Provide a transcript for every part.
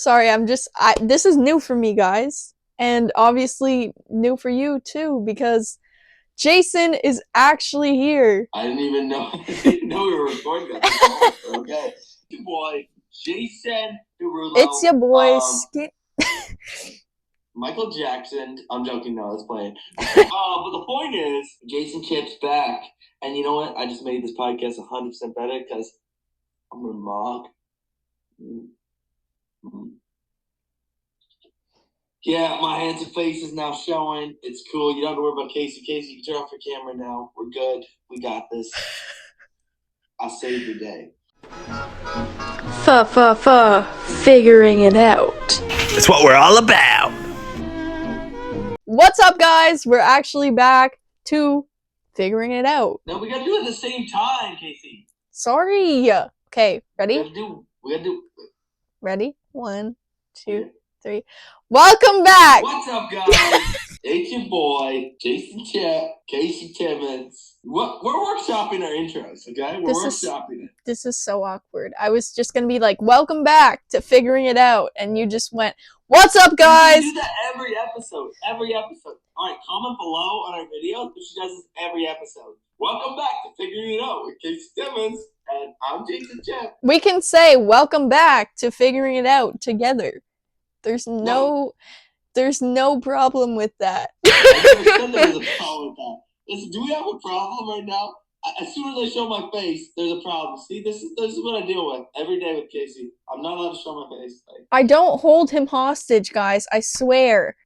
Sorry, this is new for me, guys. And obviously new for you too, because Jason is actually here. I didn't even know. I didn't know we were recording that. Okay. Good boy, Jason Derulo. It's your boy, Michael Jackson. I'm joking. No, that's playing. But the point is, Jason Chip's back. And you know what? I just made this podcast 100% better because I'm going to mock. Yeah, my handsome face is now showing. It's cool. You don't have to worry about Kaycee. Kaycee, you can turn off your camera now. We're good. We got this. I saved the day. Figuring it out. That's what we're all about. What's up, guys? We're actually back to figuring it out. No, we gotta do it at the same time, Kaycee. Sorry. Okay, ready? We gotta do. Ready? 1, 2, 3. Welcome back! What's up, guys? It's your boy, Jason Chip, Kaycee Timmons. We're workshopping our intros, okay? We're workshopping it. This is so awkward. I was just gonna be like, welcome back to figuring it out, and you just went, what's up, guys? We do that every episode. Alright, comment below on our videos, but she does this every episode. Welcome back to Figuring It Out with Kaycee Timmons, and I'm Jason Chip. We can say, welcome back to Figuring It Out together. There's no problem with that. I never said there was a problem with that. Listen, do we have a problem right now? As soon as I show my face, there's a problem. See, this is what I deal with every day with Kaycee. I'm not allowed to show my face. I don't hold him hostage, guys. I swear.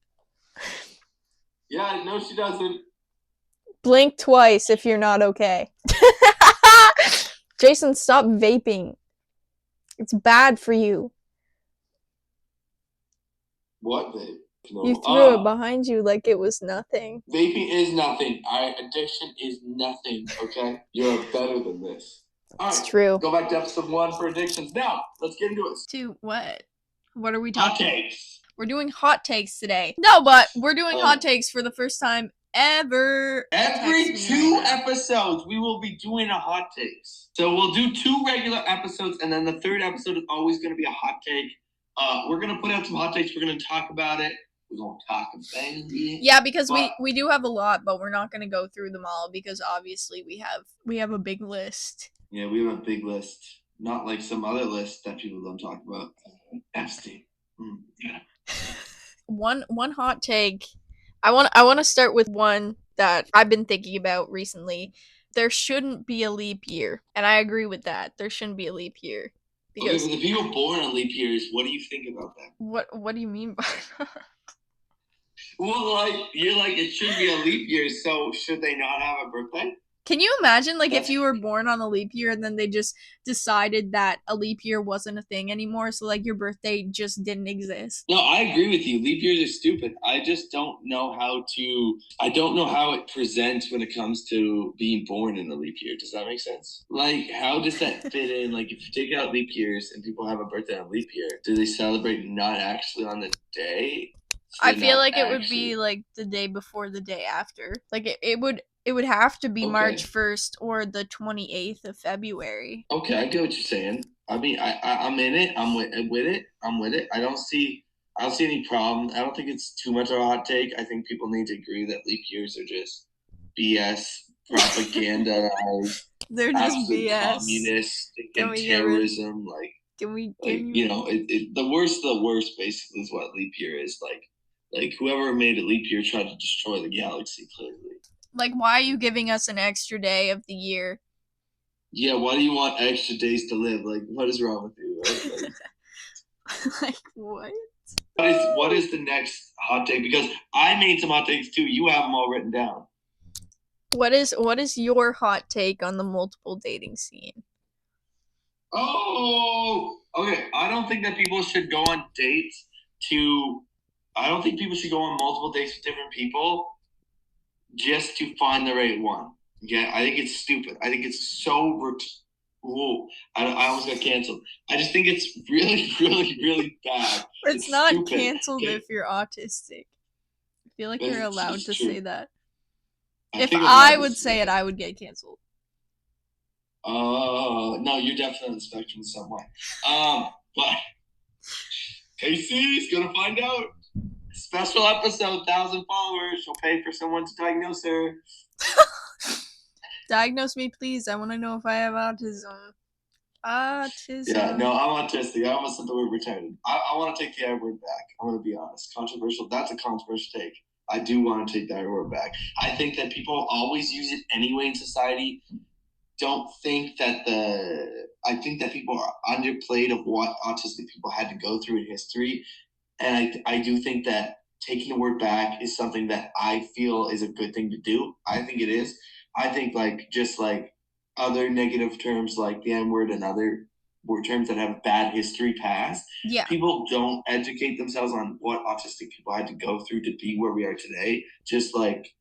Yeah, no, she doesn't. Blink twice if you're not okay. Jason, stop vaping. It's bad for you. What vape? No. You threw it behind you like it was nothing. Vaping is nothing. Addiction is nothing, okay? You're better than this. It's true. Go back to episode 1 for addictions. Now, let's get into it. To what? What are we talking about? Hot takes. We're doing hot takes today. No, but we're doing hot takes for the first time ever. Every 2 episodes, we will be doing a hot takes. So we'll do 2 regular episodes, and then the 3rd episode is always going to be a hot take. We're going to put out some hot takes. We're going to talk about it. We're going to talk about it. Yeah, because we do have a lot, but we're not going to go through them all because obviously we have a big list. Yeah, we have a big list. Not like some other list that people don't talk about. Epstein. Yeah. One hot take. I want to start with one that I've been thinking about recently. There shouldn't be a leap year, and I agree with that. There shouldn't be a leap year. Because okay, but the people born on leap years, what do you think about that? What do you mean by that? Well, you're like, it should be a leap year, so should they not have a birthday? Can you imagine, if you were born on a leap year and then they just decided that a leap year wasn't a thing anymore, so, your birthday just didn't exist? No, I agree with you. Leap years are stupid. I just don't know how it presents when it comes to being born in a leap year. Does that make sense? How does that fit in? If you take out leap years and people have a birthday on a leap year, do they celebrate not actually on the day? So I feel like it would be, the day before the day after. It would have to be okay. March 1st or the 28th of February. Okay, I get what you're saying. I mean, I'm in it. I'm with it. I don't see any problem. I don't think it's too much of a hot take. I think people need to agree that leap years are just BS propaganda. They're just BS. Communist and terrorism. The worst of the worst basically is what leap year is. Whoever made a leap year tried to destroy the galaxy, clearly. Why are you giving us an extra day of the year? Yeah, why do you want extra days to live? What is wrong with you? Right? What? What is the next hot take? Because I made some hot takes too. You have them all written down. What is your hot take on the multiple dating scene? Oh, okay. I don't think that people should go on dates I don't think people should go on multiple dates with different people just to find the right one. Yeah, I think it's stupid. I think it's so I almost got canceled. I just think it's really, really, really bad. It's not stupid. Canceled if you're autistic. I feel like you're allowed to say that. If I would say it, I would get canceled. No, you're definitely on the spectrum in some way. But Kaycee's gonna find out. Special episode, 1,000 followers. She'll pay for someone to diagnose her. Diagnose me, please. I want to know if I have autism. Yeah, Autism. no, I'm autistic. I almost said the word retarded. I want to take the I word back. I'm going to be honest. Controversial. That's a controversial take. I do want to take that word back. I think that people always use it anyway in society. Don't think that I think that people are underplayed of what autistic people had to go through in history. And I do think that taking the word back is something that I feel is a good thing to do. I think it is. I think just like other negative terms like the N word and other word terms that have bad history past, Yeah. people don't educate themselves on what autistic people had to go through to be where we are today. Just like,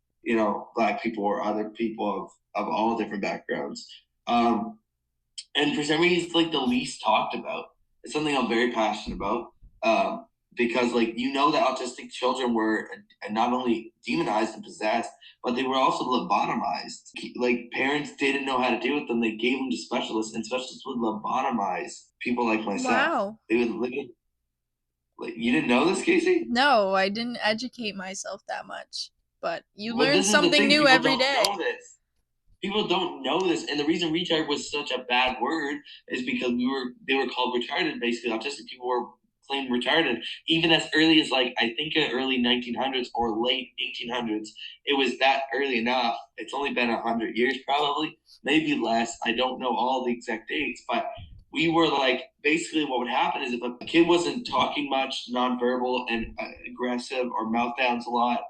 Black people or other people of all different backgrounds. And for some reason, it's like the least talked about. It's something I'm very passionate about. Because that autistic children were not only demonized and possessed, but they were also lobotomized. Like parents didn't know how to deal with them. They gave them to specialists, and specialists would lobotomize people like myself. Wow. They would literally, you didn't know this, Kaycee? No, I didn't educate myself that much. But you Well, learn this is the something thing. new People every don't day. know this. People don't know this, and the reason retard was such a bad word is because they were called retarded. Basically, autistic people were claimed retarded, even as early as I think in early 1900s or late 1800s. It was that early enough. It's only been 100 years, probably, maybe less. I don't know all the exact dates, but we were basically what would happen is if a kid wasn't talking much, nonverbal and aggressive or meltdowns a lot,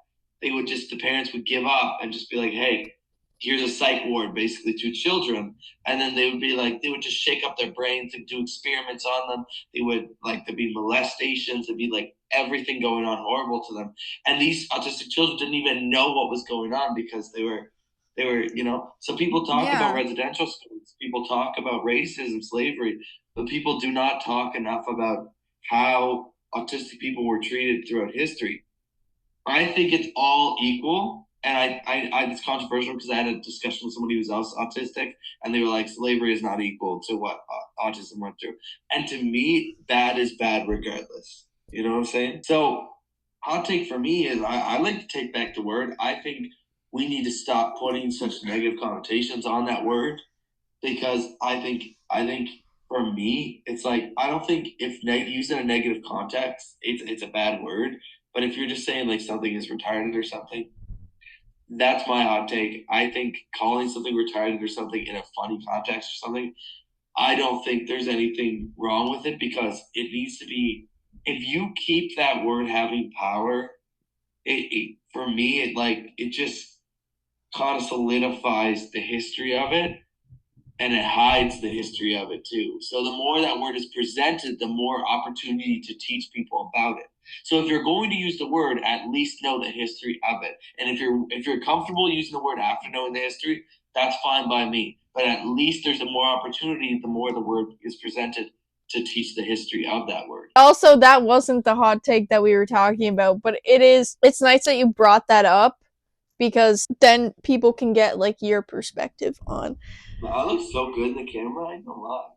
the parents would give up and just be like, hey, here's a psych ward basically to children, and then they would just shake up their brains and do experiments on them. They would there'd be molestations, there'd be everything going on horrible to them, and these autistic children didn't even know what was going on because they were. So people talk about residential schools, people talk about racism, slavery, but people do not talk enough about how autistic people were treated throughout history. I think it's all equal. And it's controversial because I had a discussion with somebody who's also autistic, and they were like, slavery is not equal to what autism went through. And to me, bad is bad regardless. You know what I'm saying? So, hot take for me is I like to take back the word. I think we need to stop putting such negative connotations on that word because I think for me, it's I don't think if used in a negative context, it's a bad word. But if you're just saying something is retarded or something, that's my hot take. I think calling something retarded or something in a funny context or something, I don't think there's anything wrong with it because it needs to be. If you keep that word having power, for me, it just kind of solidifies the history of it, and it hides the history of it too. So the more that word is presented, the more opportunity to teach people about it. So if you're going to use the word, at least know the history of it. And if you're comfortable using the word after knowing the history, that's fine by me. But at least there's a more opportunity the more the word is presented to teach the history of that word. Also, that wasn't the hot take that we were talking about, but it's nice that you brought that up because then people can get your perspective on. I look so good in the camera, I ain't gonna lie.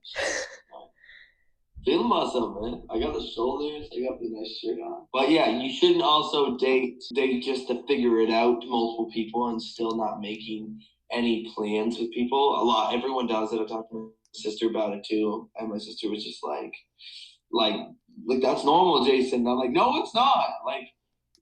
Feeling myself, man. I got the shoulders, I got the nice shirt on. But yeah, you shouldn't also date just to figure it out to multiple people and still not making any plans with people. Everyone does it. I talked to my sister about it too, and my sister was just like, that's normal, Jason. And I'm like, no, it's not.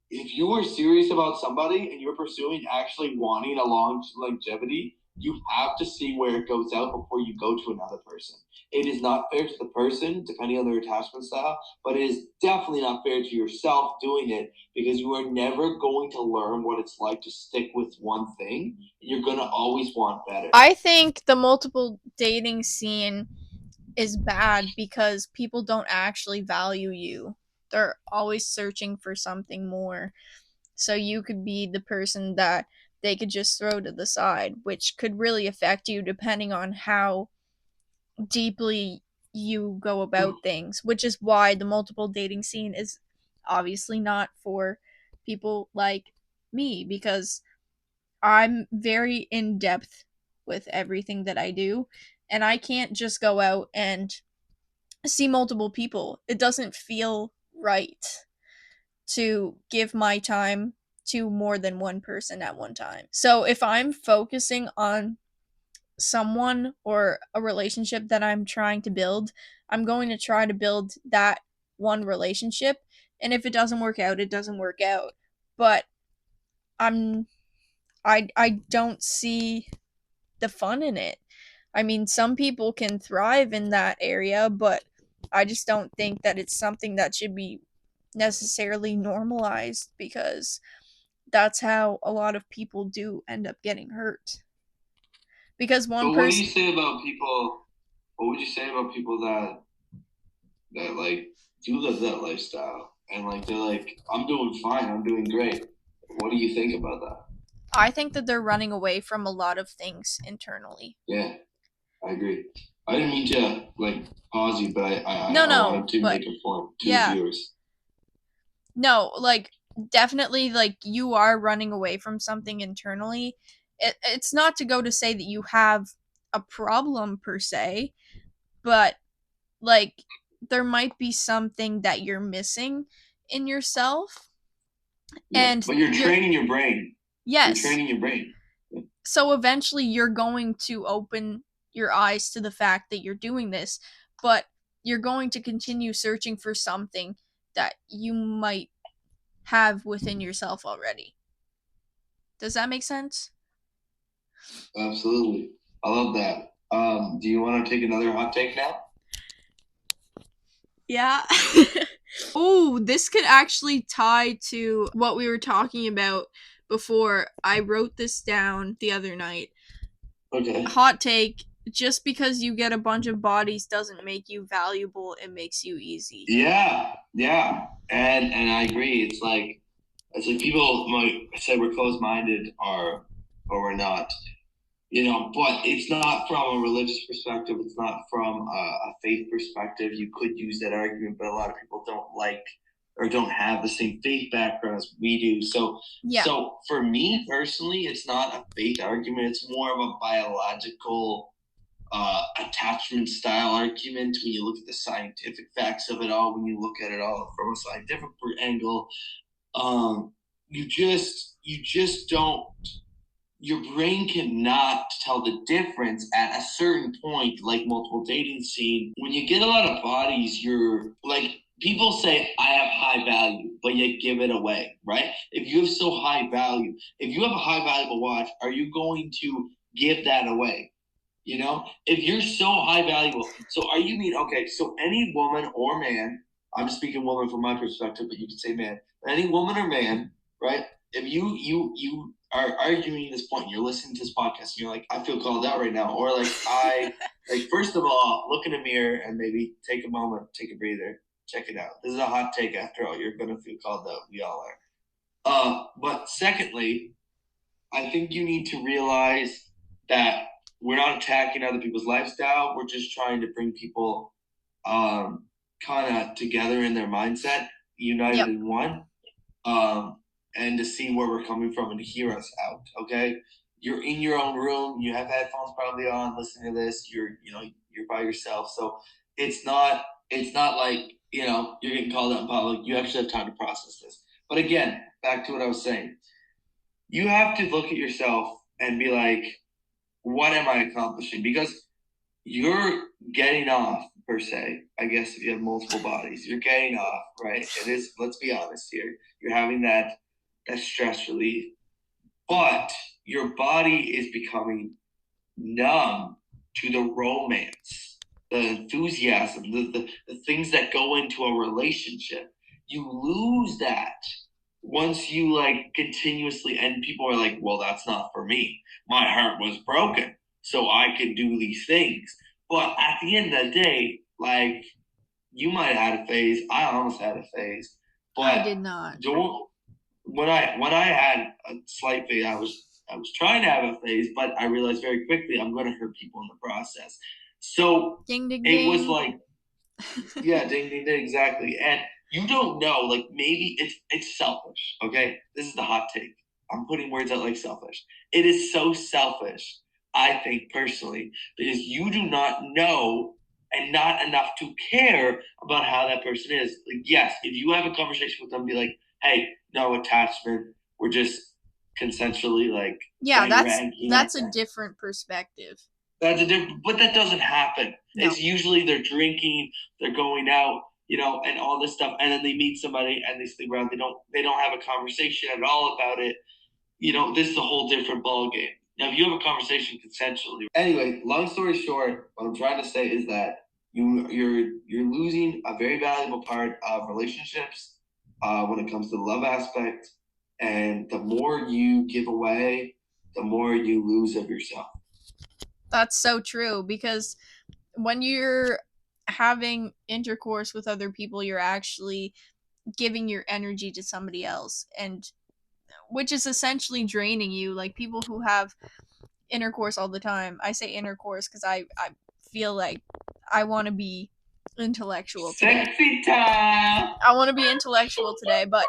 If you were serious about somebody and you're pursuing actually wanting a long longevity, you have to see where it goes out before you go to another person. It is not fair to the person, depending on their attachment style, but it is definitely not fair to yourself doing it because you are never going to learn what it's like to stick with one thing. You're going to always want better. I think the multiple dating scene is bad because people don't actually value you. They're always searching for something more. So you could be the person that they could just throw to the side, which could really affect you depending on how deeply you go about things, which is why the multiple dating scene is obviously not for people like me because I'm very in depth with everything that I do, and I can't just go out and see multiple people. It doesn't feel right to give my time to more than one person at one time. So if I'm focusing on someone or a relationship that I'm trying to build, I'm going to try to build that one relationship. And if it doesn't work out, it doesn't work out. But I'm I don't see the fun in it. I mean, some people can thrive in that area, but I just don't think that it's something that should be necessarily normalized because that's how a lot of people do end up getting hurt. Because one But what do you person, say about people? What would you say about people that like do live that lifestyle and like they're like, I'm doing fine, I'm doing great. What do you think about that? I think that they're running away from a lot of things internally. Yeah, I agree. I didn't mean to like pause you, but No, I no, wanted to but make a point to the yeah. viewers. No, like definitely like you are running away from something internally. It's not to go to say that you have a problem per se, but like there might be something that you're missing in yourself Yeah, and but you're you're training your brain. You're yes. training your brain. So eventually you're going to open your eyes to the fact that you're doing this, but you're going to continue searching for something that you might have within yourself already. Does that make sense? Absolutely, I love that. Do you want to take another hot take now? Yeah. Oh, this could actually tie to what we were talking about before. I wrote this down the other night. Okay. Hot take, just because you get a bunch of bodies doesn't make you valuable, it makes you easy. Yeah, yeah, and I agree. It's like people might say we're closed minded or we're not, you know. But it's not from a religious perspective. It's not from a faith perspective. You could use that argument, but a lot of people don't like or don't have the same faith background as we do. Yeah. So for me personally, it's not a faith argument. It's more of a biological attachment style argument when you look at the scientific facts of it all, when you look at it all from a scientific angle. um, you just don't, your brain cannot tell the difference at a certain point, like multiple dating scene. When you get a lot of bodies, you're like, people say I have high value, but yet give it away, right? If you have so high value, if you have a high valuable watch, are you going to give that away? You know, if you're so high valuable, so are you mean okay? So any woman or man, I'm speaking woman from my perspective, but you could say man. Any woman or man, right? If you are arguing this point, you're listening to this podcast, and you're like, I feel called out right now, or like I like first of all, look in a mirror and maybe take a moment, take a breather, check it out. This is a hot take after all. You're gonna feel called out. We all are. But secondly, I think you need to realize that we're not attacking other people's lifestyle. We're just trying to bring people kind of together in their mindset, united Yep. in one, um, and to see where we're coming from and to hear us out. Okay, you're in your own room. You have headphones probably on, listening to this. You're by yourself, so it's not like you're getting called out in public. You actually have time to process this. But again, back to what I was saying, you have to look at yourself and be like, what am I accomplishing? Because you're getting off, per se. I guess if you have multiple bodies, you're getting off, right? It is, let's be honest here. You're having that stress relief. But your body is becoming numb to the romance, the enthusiasm, the things that go into a relationship. You lose that once you like continuously, and people are like, well, that's not for me. My heart was broken, so I can do these things. But at the end of the day, like, you might have had a phase. I almost had a phase. I But did not. don't when I had a slight phase, I was trying to have a phase, but I realized very quickly I'm gonna hurt people in the process. So Ding ding it was ding. like, yeah, ding ding ding, exactly. And you don't know, like maybe it's selfish. Okay, this is the hot take. I'm putting words out like selfish. It is so selfish. I think personally, because you do not know and not enough to care about how that person is. Like, yes, if you have a conversation with them, be like, hey, no attachment. We're just consensually like Yeah, that's a that. different perspective. That's a different, but that doesn't happen. No. It's usually they're drinking, they're going out, and all this stuff, and then they meet somebody and they sleep around. They don't have a conversation at all about it. This is a whole different ball game. Now, if you have a conversation consensually. Anyway, long story short, what I'm trying to say is that you're losing a very valuable part of relationships when it comes to the love aspect, and the more you give away, the more you lose of yourself. That's so true, because when you're having intercourse with other people, you're actually giving your energy to somebody else, and which is essentially draining you. Like people who have intercourse all the time. I say intercourse because I feel like I want to be intellectual today. Sexy time. I want to be intellectual today, but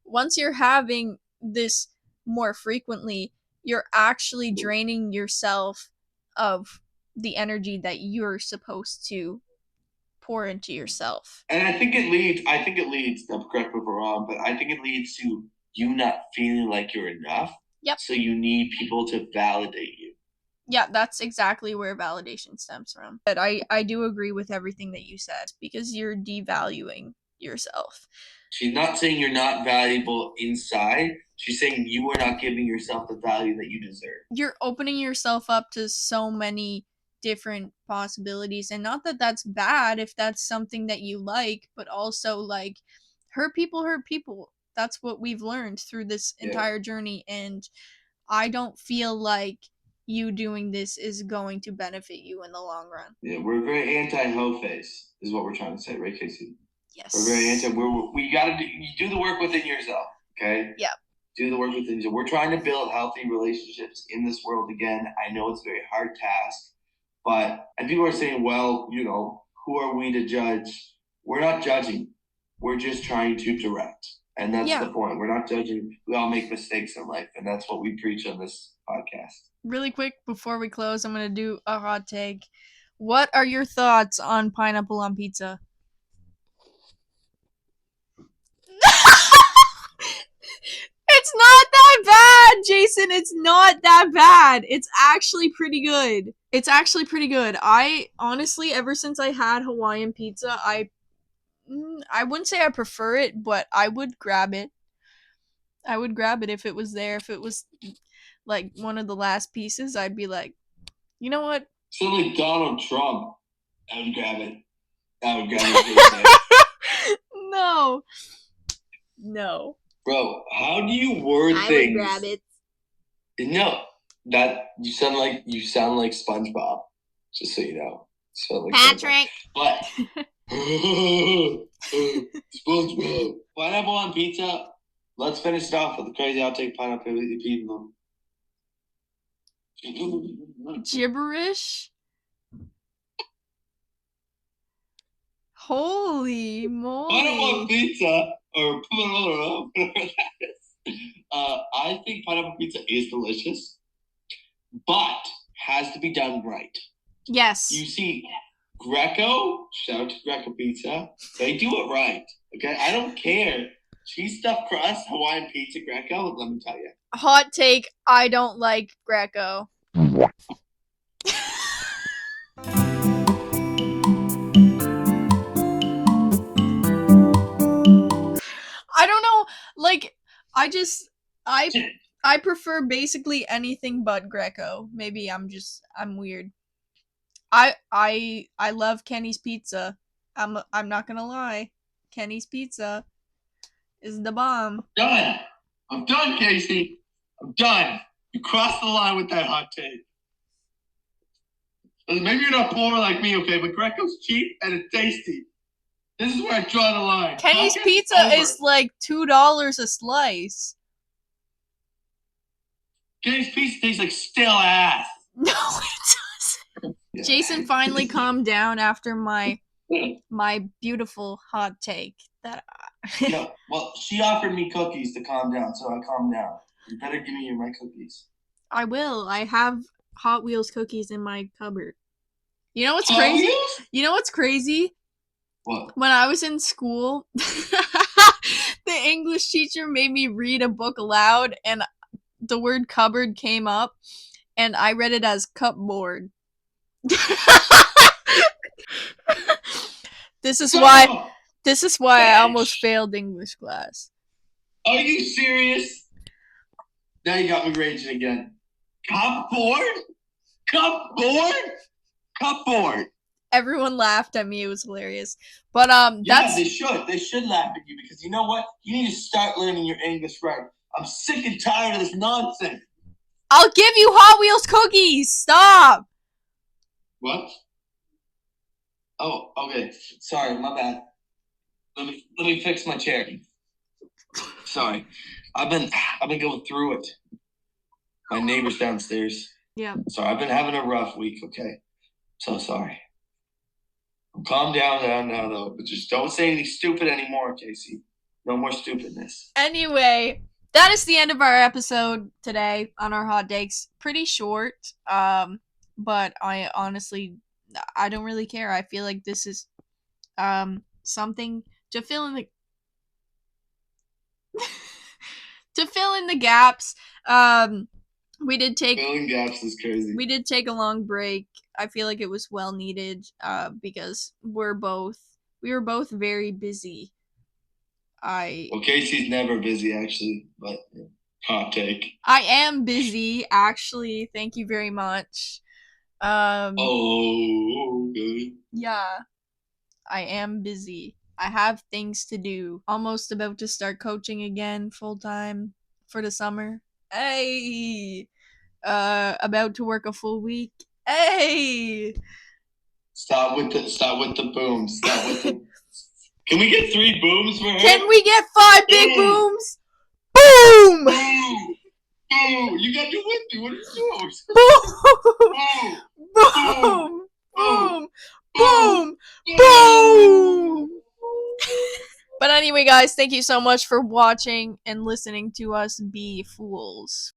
once you're having this more frequently, you're actually draining yourself of the energy that you're supposed to pour into yourself. And I think it leads, now correct me if I'm wrong, but I think it leads to you not feeling like you're enough. Yep. So you need people to validate you. Yeah, that's exactly where validation stems from. But I do agree with everything that you said, because you're devaluing yourself. She's not saying you're not valuable inside. She's saying you are not giving yourself the value that you deserve. You're opening yourself up to so many different possibilities, and not that that's bad if that's something that you like, but also like hurt people. That's what we've learned through this entire journey, and I don't feel like you doing this is going to benefit you in the long run. Yeah, we're very anti-hoe face, is what we're trying to say, right, Kaycee? Yes. We're very anti. We gotta do the work within yourself, okay? Yeah. Do the work within yourself. We're trying to build healthy relationships in this world again. I know it's a very hard task, and people are saying, well, who are we to judge? We're not judging. We're just trying to direct. And that's the point. We're not judging. We all make mistakes in life, and that's what we preach on this podcast. Really quick, before we close, I'm going to do a hot take. What are your thoughts on pineapple on pizza? It's not that bad, Jason. It's not that bad. It's actually pretty good. I honestly, ever since I had Hawaiian pizza, I wouldn't say I prefer it, but I would grab it. I would grab it if it was there. If it was like one of the last pieces, I'd be like, you know what? So like Donald Trump, I would grab it. No. Bro, how do you word things? I would grab it. No, that you sound like SpongeBob. Just so you know, like Patrick. But SpongeBob. Pineapple on pizza. Let's finish it off with the crazy outtake pineapple pizza. Gibberish. Holy moly! Pineapple on pizza, or whatever that is. I think pineapple pizza is delicious, but has to be done right. Yes. You see, Greco, shout out to Greco Pizza, they do it right. Okay, I don't care. Cheese stuffed crust, Hawaiian pizza, Greco, let me tell you. Hot take, I don't like Greco. I don't know, like, I prefer basically anything but Greco. Maybe I'm weird. I love Kenny's Pizza. I'm not gonna lie. Kenny's Pizza is the bomb. Done. I'm done, Kaycee. I'm done. You crossed the line with that hot take. Maybe you're not poor like me, okay, but Greco's cheap and it's tasty. This is where I draw the line. Kenny's Pizza is like $2 a slice. Kenny's Pizza tastes like stale ass. No, it doesn't. Yeah. Jason finally calmed down after my beautiful hot take. Yeah, well, she offered me cookies to calm down, so I calmed down. You better give me my cookies. I will. I have Hot Wheels cookies in my cupboard. You know what's Hot crazy? Wheels? You know what's crazy? What? When I was in school, the English teacher made me read a book aloud, and the word cupboard came up, and I read it as cupboard. This is why. Son of a This is why I almost bitch. failed English class. Are you serious? Now you got me raging again. Cupboard? Cupboard? Cupboard. Everyone laughed at me. It was hilarious. But Yeah, that's they should. They should laugh at you because you know what? You need to start learning your English right. I'm sick and tired of this nonsense. I'll give you Hot Wheels cookies. Stop. What? Oh, okay. Sorry, my bad. Let me fix my chair. Sorry. I've been going through it. My neighbor's downstairs. Yeah. Sorry, I've been having a rough week, okay? So sorry. Calm down now though, but just don't say anything stupid anymore, Kaycee. No more stupidness. Anyway, that is the end of our episode today on our hot takes. Pretty short, but I honestly, I don't really care. I feel like this is something to fill in the to fill in the gaps. We did take Filling gaps is crazy. we did take a long break. I feel like it was well needed because we were both very busy. Well, Casey's never busy actually, but hot take. I am busy actually. Thank you very much. Oh, good. Yeah, I am busy. I have things to do. Almost about to start coaching again full time for the summer. Hey, about to work a full week. Hey. Stop with the booms. Stop with the. Can we get 3 booms for her? Can we get 5 big Boom. booms? Boom! Boom! Boom! You got to with me. What are you doing? Boom! Boom! Boom! Boom! Boom! Boom! But anyway, guys, thank you so much for watching and listening to us be fools.